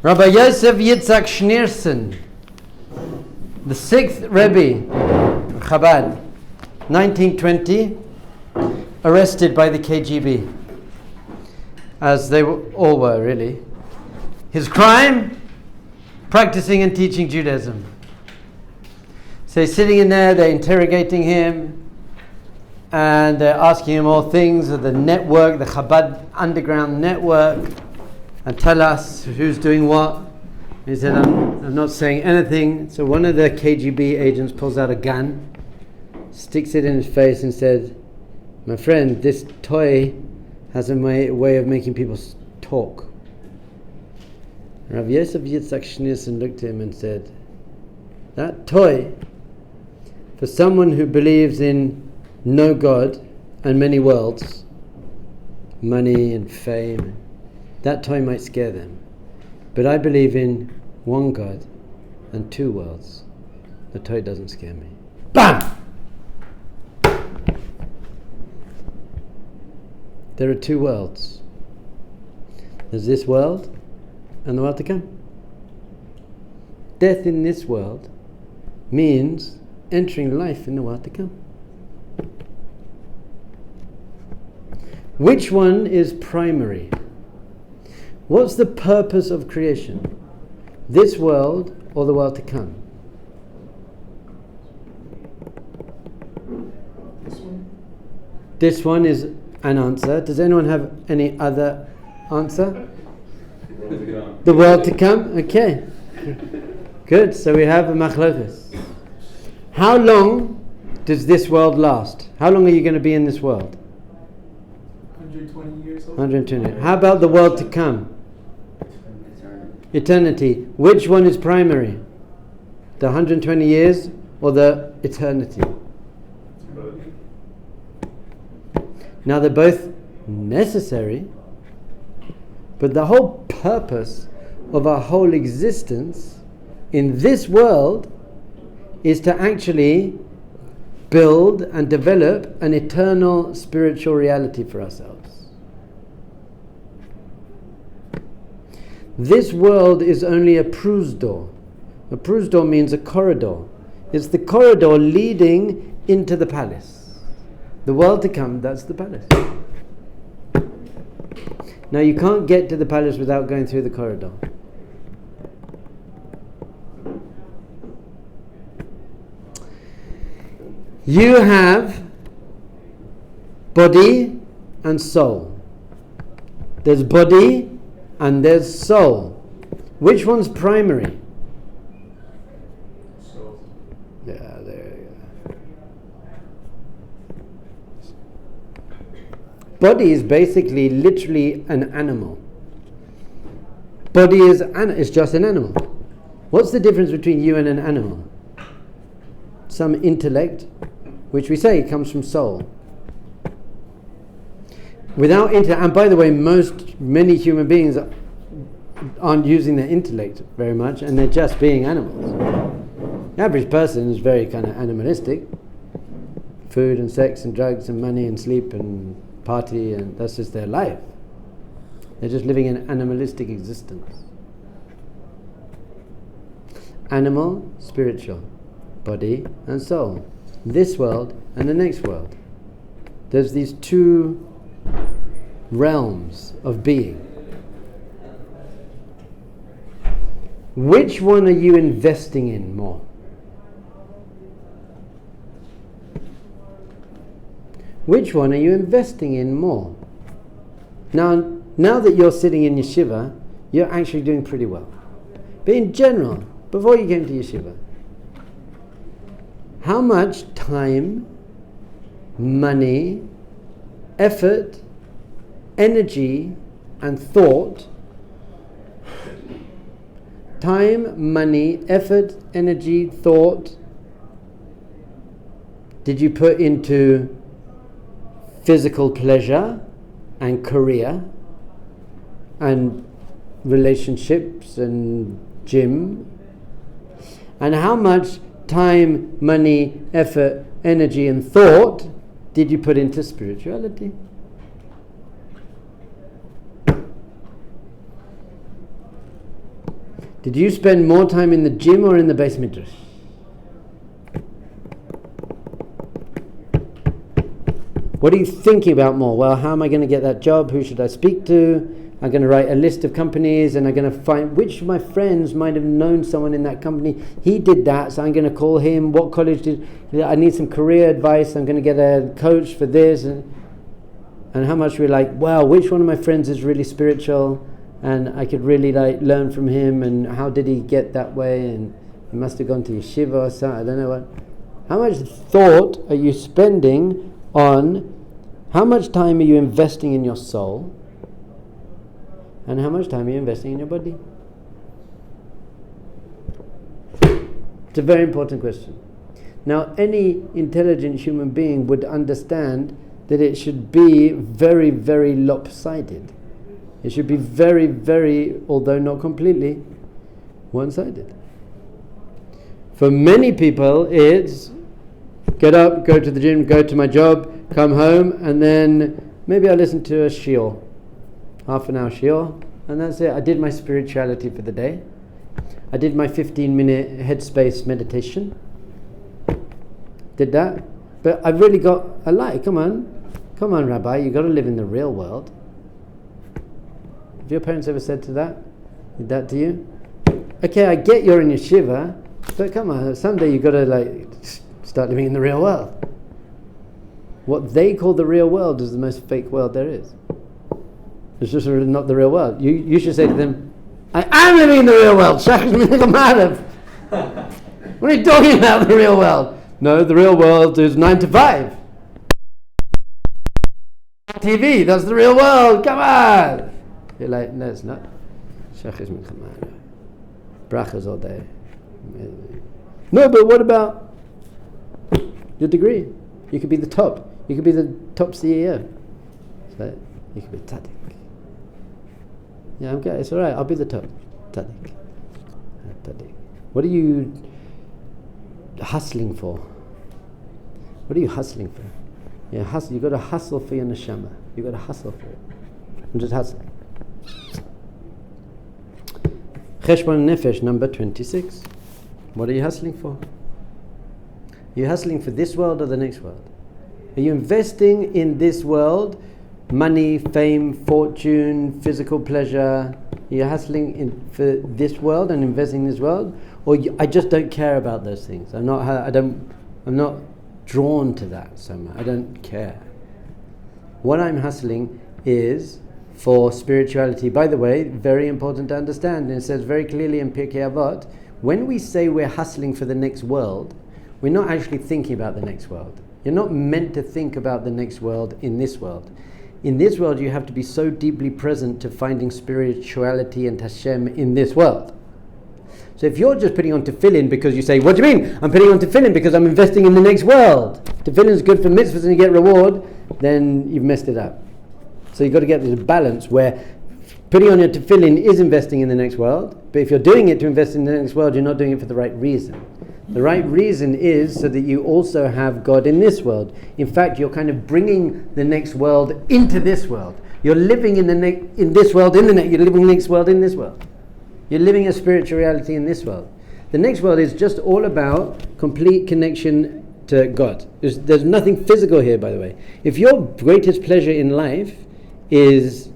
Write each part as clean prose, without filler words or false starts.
Rabbi Yosef Yitzhak Schneerson, the 6th Rebbe of Chabad, 1920, arrested by the KGB, as they all were really. His crime? Practicing and teaching Judaism. So he's sitting in there, they're interrogating him, and they're asking him all things of the network, the Chabad underground network, and tell us who's doing what. He said, I'm not saying anything. So one of the KGB agents pulls out a gun, sticks it in his face and said, my friend, this toy has a way of making people talk. Rav Yosef Yitzhak Schneerson looked at him and said, that toy, for someone who believes in no God and many worlds, money and fame, that toy might scare them. But I believe in one God and two worlds. The toy doesn't scare me. BAM! There are two worlds. There's this world and the world to come. Death in this world means entering life in the world to come. Which one is primary? What's the purpose of creation? This world or the world to come? This one is an answer. Does anyone have any other answer? The world to come? Okay. Good. So we have a machlokas. How long does this world last? How long are you going to be in this world? 120 years old. 120. How about the world to come? Eternity. Which one is primary? The 120 years or the eternity? Now they're both necessary, but the whole purpose of our whole existence in this world is to actually build and develop an eternal spiritual reality for ourselves. This world is only a prusdor. A prusdor means a corridor. It's the corridor leading into the palace. The world to come, that's the palace. Now you can't get to the palace without going through the corridor. You have body and soul. There's body and there's soul. Which one's primary? Soul. Yeah, there you go. Body is basically literally an animal. Body is just an animal. What's the difference between you and an animal? Some intellect, which we say comes from soul. Without intellect, and by the way, many human beings aren't using their intellect very much, and they're just being animals. The average person is very kind of animalistic. Food and sex and drugs and money and sleep and party, and that's just their life. They're just living an animalistic existence. Animal, spiritual, body and soul. This world and the next world. There's these two realms of being. Which one are you investing in more? Which one are you investing in more? Now that you're sitting in yeshiva, you're actually doing pretty well. But in general, before you came to yeshiva, how much time, money, effort, energy, and thought, did you put into physical pleasure and career and relationships and gym? And how much time, money, effort, energy and thought did you put into spirituality? Did you spend more time in the gym or in the Beis Midrash? What are you thinking about more? Well, how am I going to get that job? Who should I speak to? I'm going to write a list of companies, and I'm going to find which of my friends might have known someone in that company. He did that, so I'm going to call him. What college did I need some career advice? I'm going to get a coach for this. And how much we're like, wow, which one of my friends is really spiritual, and I could really learn from him, and how did he get that way, and he must have gone to yeshiva or something, I don't know what. How much thought are you spending on, how much time are you investing in your soul, and how much time are you investing in your body? It's a very important question. Now, any intelligent human being would understand that it should be very, very lopsided. It should be very, very, although not completely, one-sided. For many people, it's get up, go to the gym, go to my job, come home, and then maybe I listen to a shiur. Half an hour shiur, and that's it. I did my spirituality for the day. I did my 15-minute headspace meditation. Did that. But I've really got a life. Come on, Rabbi, you've got to live in the real world. Have your parents ever said did that to you? Okay, I get you're in yeshiva, but come on, someday you've got to start living in the real world. What they call the real world is the most fake world there is. It's just not the real world. You should say to them, I am living in the real world. What are you talking about, the real world? No, the real world is 9 to 5. TV, that's the real world, come on! You're like, no, it's not. Brachas all day. No, but what about your degree? You could be the top. You could be the top CEO. So you could be tzaddik. Yeah, I'm good. It's all right. I'll be the top. Tzaddik. What are you hustling for? What are you hustling for? You got to hustle for your neshama. You got to hustle for it. I'm just hustling. Cheshbon Hanefesh number 26. What are you hustling for? Are you hustling for this world or the next world? Are you investing in this world? Money, fame, fortune, physical pleasure. Are you hustling for this world and investing in this world? Or I just don't care about those things. I'm not drawn to that so much. I don't care. What I'm hustling is for spirituality. By the way, very important to understand, and it says very clearly in Pirkei Avot, when we say we're hustling for the next world, we're not actually thinking about the next world. You're not meant to think about the next world in this world. In this world, you have to be so deeply present to finding spirituality and Hashem in this world. So if you're just putting on tefillin because you say, what do you mean? I'm putting on tefillin because I'm investing in the next world. Tefillin is good for mitzvahs and you get reward, then you've messed it up. So you've got to get this balance where putting on your tefillin is investing in the next world, but if you're doing it to invest in the next world, you're not doing it for the right reason. The right reason is so that you also have God in this world. In fact, you're kind of bringing the next world into this world. You're living in this world, in the next. You're living in the next world, in this world. You're living a spiritual reality in this world. The next world is just all about complete connection to God. There's nothing physical here, by the way. If your greatest pleasure in life is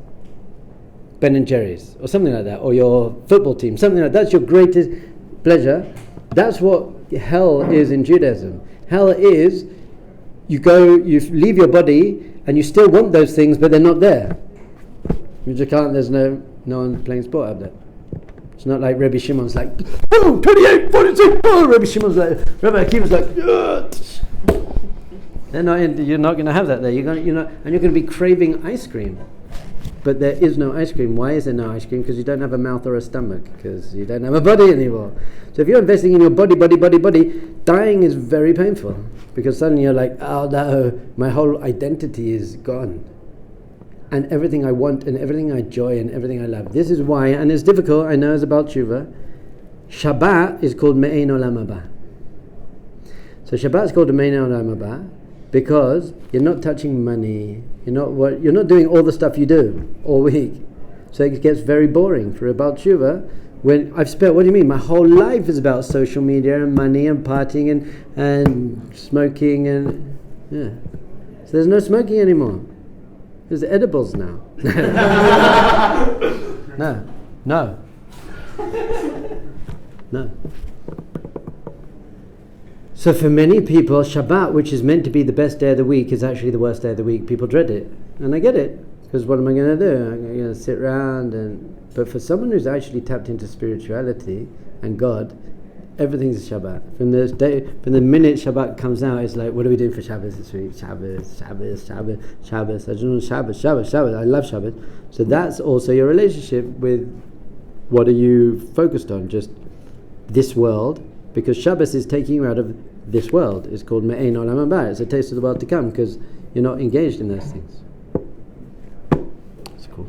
Ben and Jerry's, or something like that, or your football team, something like that, that's your greatest pleasure, that's what hell is in Judaism. Hell is, you leave your body, and you still want those things, but they're not there. You just can't, there's no one playing sport out there. It's not like Rabbi Shimon's like, oh, 28, 46, oh, Rabbi Shimon's like, Rabbi Akiva's like, you're not going to have that there. And you're going to be craving ice cream. But there is no ice cream. Why is there no ice cream? Because you don't have a mouth or a stomach, because you don't have a body anymore. So if you're investing in your body, dying is very painful, because suddenly you're like, oh no, my whole identity is gone. And everything I want, and everything I enjoy, and everything I love. This is why, and it's difficult, I know it's about tshuva, Shabbat is called Me'ein Olam Haba. So Shabbat is called Me'ein Olam Haba because you're not touching money, you're not doing all the stuff you do all week. So it gets very boring. For a Baal Tshuva, When I've spent, what do you mean? My whole life is about social media and money and partying and smoking and yeah. So there's no smoking anymore. There's edibles now. No. So for many people, Shabbat, which is meant to be the best day of the week, is actually the worst day of the week. People dread it, and I get it, because what am I going to do? I'm going to sit around and. But for someone who's actually tapped into spirituality and God, everything's a Shabbat. From the minute Shabbat comes out, it's like, what are we doing for Shabbos this week? Shabbos. I just want Shabbos. I love Shabbos. So that's also your relationship with what are you focused on? Just this world, because Shabbos is taking you out of this world. It's called Me'ein Olam Haba. It's a taste of the world to come, because you're not engaged in those things. It's cool.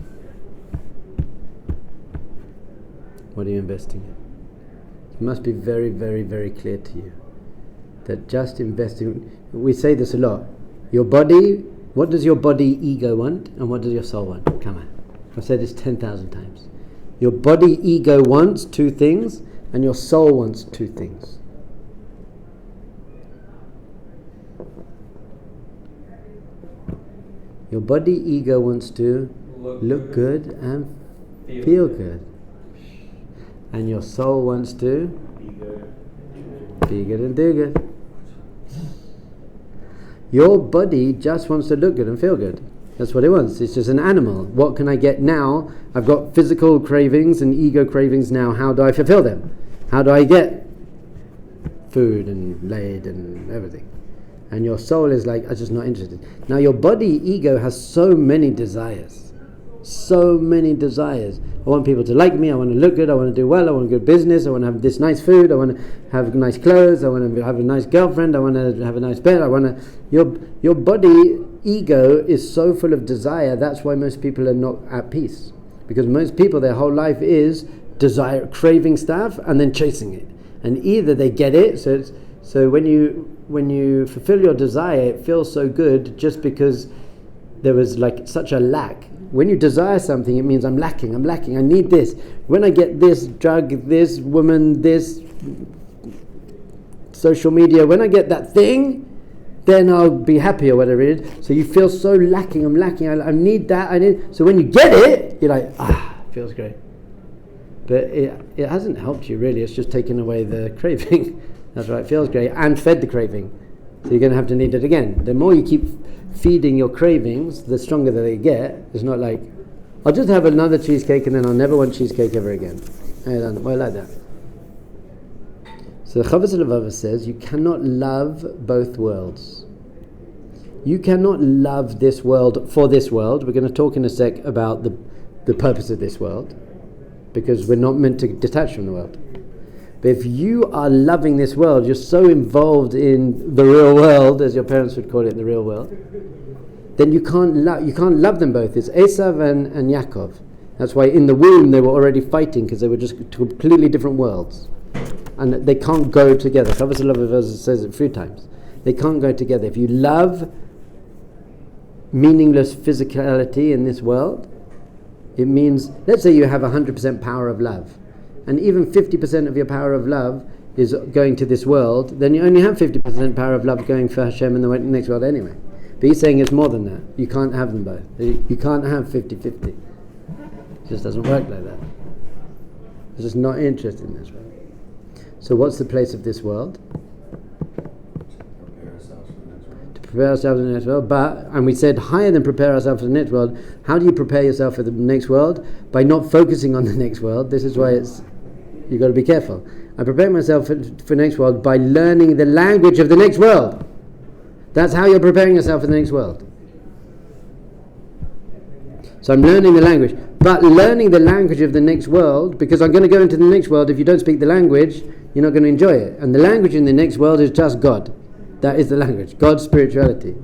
What are you investing in? It must be very, very, very clear to you that just investing, we say this a lot, your body, what does your body ego want and what does your soul want? Come on. I've said this 10,000 times. Your body ego wants two things and your soul wants two things. Your body ego wants to look good and feel good. And your soul wants to be good and do good. Your body just wants to look good and feel good. That's what it wants. It's just an animal. What can I get now? I've got physical cravings and ego cravings now. How do I fulfill them? How do I get food and laid and everything? And your soul is like, I'm just not interested. Now your body ego has so many desires. So many desires. I want people to like me, I want to look good, I want to do well, I want a good business, I want to have this nice food, I want to have nice clothes, I want to have a nice girlfriend, I want to have a nice bed, I want to... Your body ego is so full of desire. That's why most people are not at peace. Because most people, their whole life is desire, craving stuff and then chasing it. And either they get it, so when you fulfill your desire, it feels so good just because there was like such a lack. When you desire something, it means I'm lacking, I need this. When I get this drug, this woman, this social media, when I get that thing, then I'll be happy or whatever it is. So you feel so lacking, I need that, so when you get it, you're like, feels great. But it hasn't helped you really, it's just taken away the craving. That's right, it feels great, and fed the craving. So you're going to have to need it again. The more you keep feeding your cravings, the stronger that they get. It's not like, I'll just have another cheesecake and then I'll never want cheesecake ever again. Well, like that. So the Chovot Halevavot says you cannot love both worlds. You cannot love this world for this world. We're going to talk in a sec about the purpose of this world, because we're not meant to detach from the world. But if you are loving this world, you're so involved in the real world, as your parents would call it, the real world, then you can't love them both. It's Esav and Yaakov. That's why in the womb they were already fighting, because they were just completely different worlds. And they can't go together. Chovot Halevavot says it a few times. They can't go together. If you love meaningless physicality in this world, it means, let's say you have 100% power of love, and even 50% of your power of love is going to this world, then you only have 50% power of love going for Hashem in the next world anyway. But he's saying it's more than that. You can't have them both. You can't have 50-50. It just doesn't work like that. It's just not interested in this world. So what's the place of this world? To prepare ourselves for the next world. And we said higher than prepare ourselves for the next world. How do you prepare yourself for the next world? By not focusing on the next world. This is why you've got to be careful. I prepare myself for the next world by learning the language of the next world. That's how you're preparing yourself for the next world. So I'm learning the language. But learning the language of the next world, because I'm going to go into the next world, if you don't speak the language, you're not going to enjoy it. And the language in the next world is just God. That is the language. God's spirituality.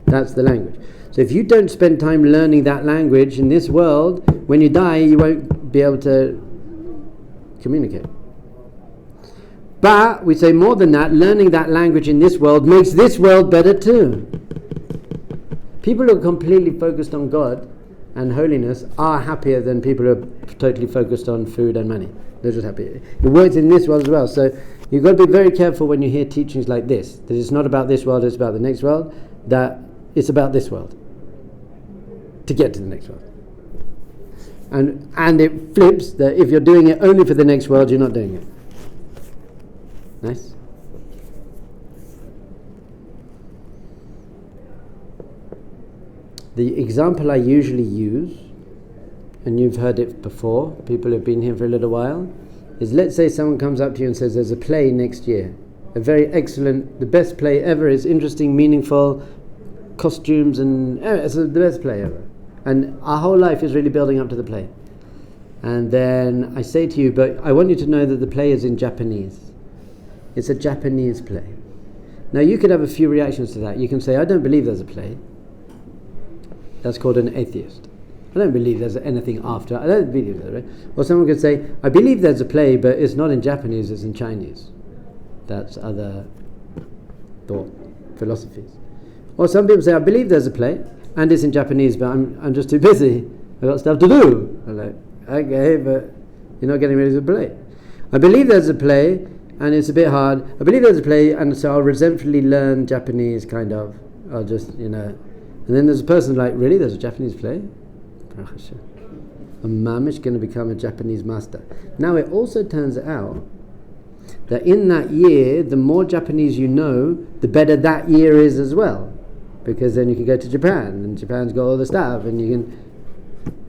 That's the language. So if you don't spend time learning that language in this world, when you die, you won't be able to communicate. But we say more than that, learning that language in this world makes this world better too. People who are completely focused on God and holiness are happier than people who are totally focused on food and money. They're just happy. It works in this world as well. So you've got to be very careful when you hear teachings like this, that it's not about this world, it's about the next world, that it's about this world to get to the next world. And it flips that if you're doing it only for the next world, you're not doing it. Nice? The example I usually use, and you've heard it before, people who've been here for a little while, is let's say someone comes up to you and says there's a play next year, a very excellent, the best play ever, is interesting, meaningful, costumes, and it's the best play ever. And our whole life is really building up to the play. And then I say to you, but I want you to know that the play is in Japanese. It's a Japanese play. Now you could have a few reactions to that. You can say, I don't believe there's a play. That's called an atheist. I don't believe there's anything after. I don't believe there's a play. Or someone could say, I believe there's a play, but it's not in Japanese, it's in Chinese. That's other thought, philosophies. Or some people say, I believe there's a play, and it's in Japanese, but I'm just too busy. I've got stuff to do. I'm like, okay, but you're not getting ready to play. I believe there's a play, and it's a bit hard. I believe there's a play, and so I'll resentfully learn Japanese, kind of. I'll just, And then there's a person like, really, there's a Japanese play? Baruch Hashem. A mamish going to become a Japanese master. Now it also turns out that in that year, the more Japanese you know, the better that year is as well. Because then you can go to Japan, and Japan's got all the stuff, and you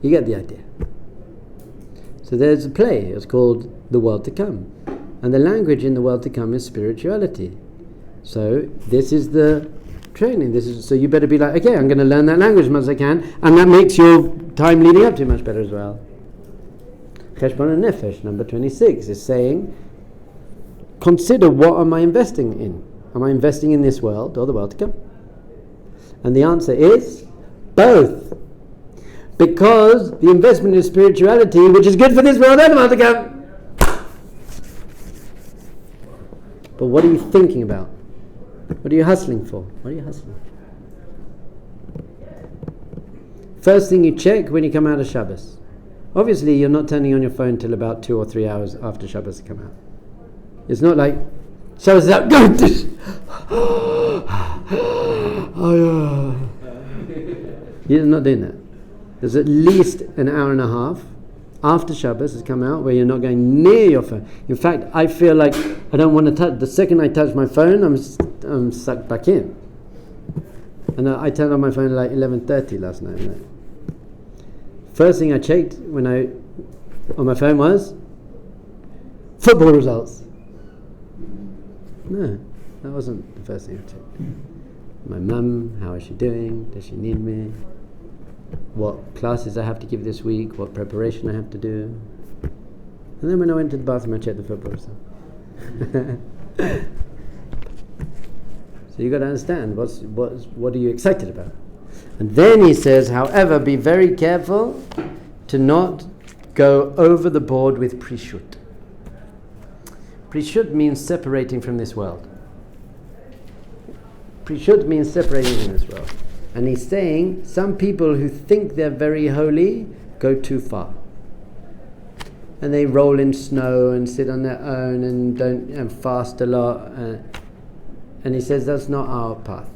get the idea. So there's a play, it's called The World to Come. And the language in the world to come is spirituality. So this is the training. So you better be like, okay, I'm going to learn that language as much as I can, and that makes your time leading up to it much better as well. Cheshbon Hanefesh, number 26, is saying, consider what am I investing in? Am I investing in this world or the world to come? And the answer is both. Because the investment in spirituality, which is good for this world and the world to come. But what are you thinking about? What are you hustling for? What are you hustling? First thing you check when you come out of Shabbos. Obviously, you're not turning on your phone till about 2 or 3 hours after Shabbos come out. It's not like Shabbos is out. Go. You're not doing that. There's at least an hour and a half after Shabbos has come out where you're not going near your phone. In fact, I feel like I don't want to touch. The second I touch my phone, I'm sucked back in. And I turned on my phone at like 11:30 last night. Right? First thing I checked on my phone was football results. No, that wasn't the first thing I checked. My mum, how is she doing? Does she need me? What classes I have to give this week, what preparation I have to do. And then when I went to the bathroom, I checked the football results. So you got to understand what are you excited about. And then he says, however, be very careful to not go over the board with prishut. Prishut means separating from this world. Prishut means separating from this world. And he's saying some people who think they're very holy go too far. And they roll in snow and sit on their own and fast a lot. And he says that's not our path.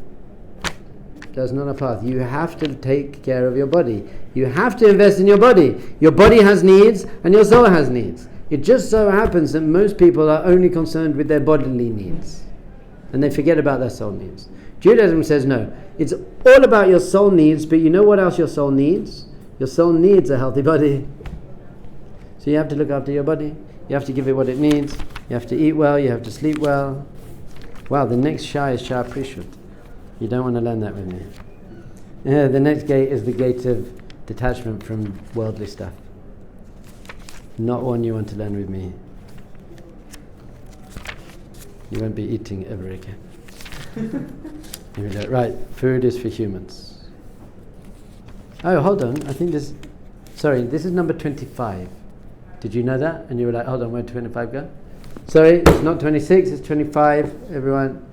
That's not our path. You have to take care of your body. You have to invest in your body. Your body has needs and your soul has needs. It just so happens that most people are only concerned with their bodily needs. And they forget about their soul needs. Judaism says no. It's all about your soul needs, but you know what else your soul needs? Your soul needs a healthy body. So you have to look after your body. You have to give it what it needs. You have to eat well. You have to sleep well. Wow, the next Shah is Shah Prishut. You don't want to learn that with me. The next gate is the gate of detachment from worldly stuff. Not one you want to learn with me. You won't be eating ever again. Here we go. Right, food is for humans. Oh, hold on. I think this is number 25. Did you know that? And you were like, hold on, where'd 25 go? Sorry, it's not 26, it's 25, everyone.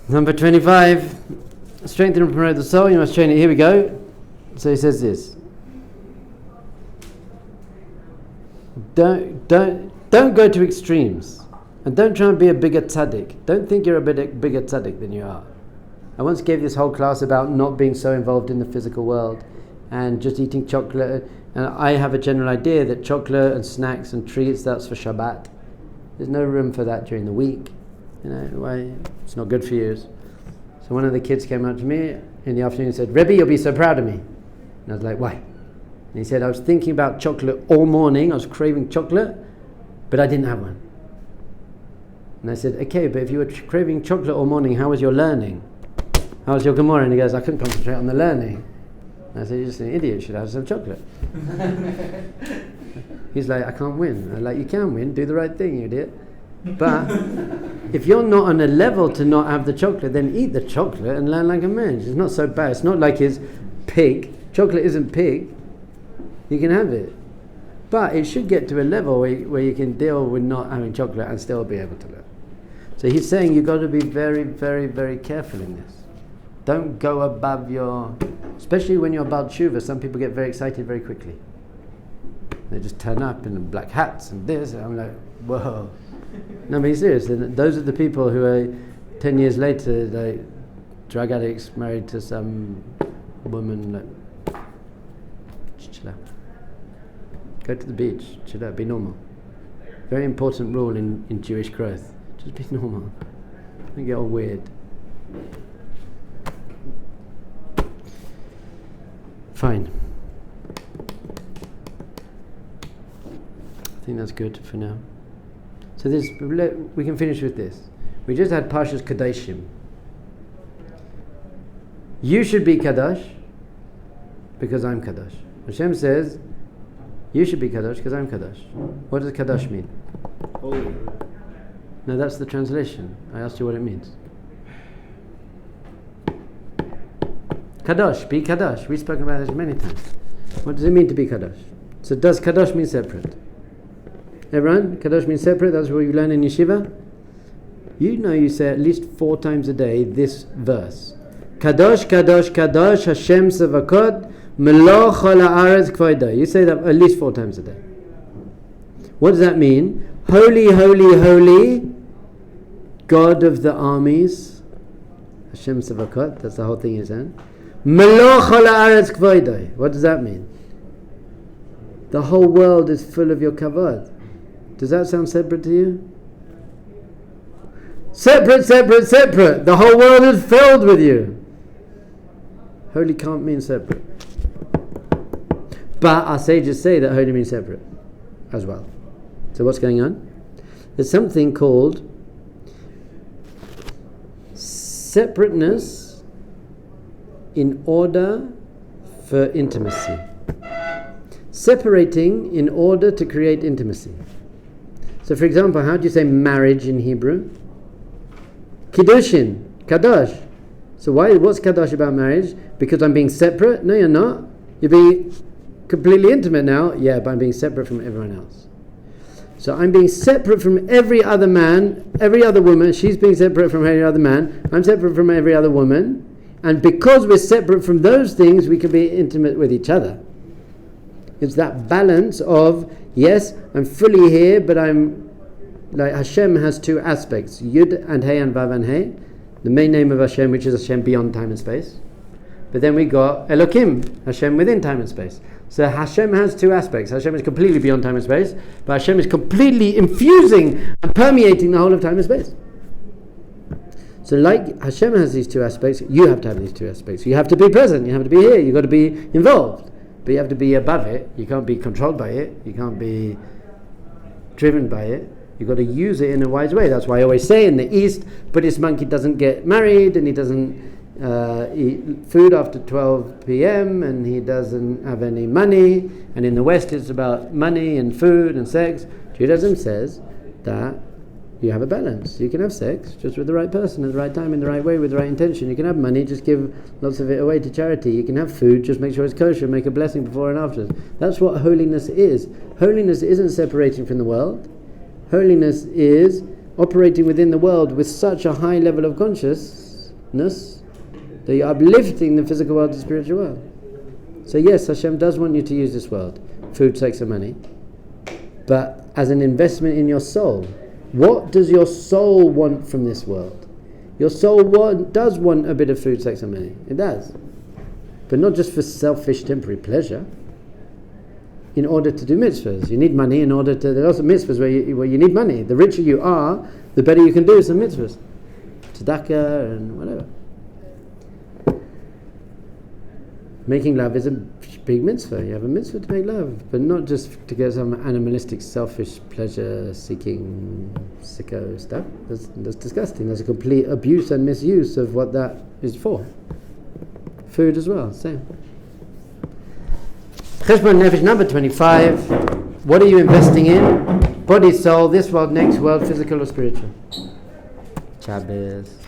Number 25, strengthen and promote the soul, you must train it. Here we go. So he says this. don't go to extremes, and don't try and be a bigger tzaddik. Don't think you're a bigger tzaddik than you are. I once gave this whole class about not being so involved in the physical world and just eating chocolate. And I have a general idea that chocolate and snacks and treats, that's for Shabbat. There's no room for that during the week. Why? It's not good for you. So one of the kids came up to me in the afternoon and said, Rebbe, you'll be so proud of me. And I was like, why? And he said, I was thinking about chocolate all morning. I was craving chocolate, but I didn't have one. And I said, okay, but if you were craving chocolate all morning, how was your learning? How was your Gemara? And he goes, I couldn't concentrate on the learning. And I said, you're just an idiot, you should have some chocolate. He's like, I can't win. I'm like, you can win, do the right thing, you idiot. But if you're not on a level to not have the chocolate, then eat the chocolate and learn like a man. It's not so bad. It's not like it's pig. Chocolate isn't pig. You can have it. But it should get to a level where you can deal with not having chocolate and still be able to learn. So he's saying you've got to be very, very, very careful in this. Don't go above your... Especially when you're about tshuva, some people get very excited very quickly. They just turn up in black hats and this, and I'm like, whoa. No, but he's serious. And those are the people who are 10 years later, like drug addicts married to some woman. Like, chill out. Go to the beach. Chill out. Be normal. Very important rule in Jewish growth. Just be normal. Don't get all weird. Fine. I think that's good for now. So we can finish with this. We just had Parshas Kadashim. You should be Kadosh because I'm Kadosh. Hashem says, you should be Kadosh because I'm Kadosh. What does Kadosh mean? Holy. No, that's the translation. I asked you what it means. Kadosh, be Kadosh. We've spoken about this many times. What does it mean to be Kadosh? So does Kadosh mean separate? Everyone, Kadosh means separate. That's what you learn in yeshiva. You know you say at least 4 times a day this verse. Kadosh, Kadosh, Kadosh, Hashem Sevakot, Melo Chol Haaretz Kvodo. You say that at least 4 times a day. What does that mean? Holy, holy, holy, God of the armies. Hashem Sevakot, that's the whole thing you're saying. Melo Chol Haaretz Kvodo. What does that mean? The whole world is full of your kavod. Does that sound separate to you? Separate, separate, separate. The whole world is filled with you. Holy can't mean separate. But our sages say that holy means separate as well. So what's going on? There's something called separateness in order for intimacy. Separating in order to create intimacy. So for example, how do you say marriage in Hebrew? Kiddushin, Kadosh. So what's Kadosh about marriage? Because I'm being separate? No, you're not. You're being completely intimate now. Yeah, but I'm being separate from everyone else. So I'm being separate from every other man, every other woman. She's being separate from every other man. I'm separate from every other woman. And because we're separate from those things, we can be intimate with each other. It's that balance of, yes, I'm fully here, but I'm, like Hashem has 2 aspects, Yud and Hey and Vav and Hey. The main name of Hashem, which is Hashem beyond time and space. But then we got Elokim, Hashem within time and space. So Hashem has 2 aspects. Hashem is completely beyond time and space, but Hashem is completely infusing and permeating the whole of time and space. So like Hashem has these 2 aspects, you have to have these 2 aspects. You have to be present, you have to be here, you've got to be involved. But you have to be above it. You can't be controlled by it. You can't be driven by it. You've got to use it in a wise way. That's why I always say in the East, Buddhist monk, he doesn't get married and he doesn't eat food after 12 p.m. and he doesn't have any money. And in the West, it's about money and food and sex. Judaism says that you have a balance. You can have sex just with the right person at the right time, in the right way, with the right intention. You can have money, just give lots of it away to charity. You can have food, just make sure it's kosher, make a blessing before and after. That's what holiness is. Holiness isn't separating from the world. Holiness is operating within the world with such a high level of consciousness that you're uplifting the physical world to the spiritual world. So yes, Hashem does want you to use this world. Food, sex and money. but as an investment in your soul. What does your soul want from this world? Your soul does want a bit of food, sex and money. It does. But not just for selfish temporary pleasure. In order to do mitzvahs. You need money in order to... There are also mitzvahs where you need money. The richer you are, the better you can do some mitzvahs. Tzedakah and whatever. Making love is a big mitzvah. You have a mitzvah to make love, but not just to get some animalistic, selfish, pleasure-seeking, sicko stuff. That's disgusting. That's a complete abuse and misuse of what that is for. Food as well, same. Cheshbon Hanefesh number 25. What are you investing in? Body, soul, this world, next world, physical or spiritual? Shabbos.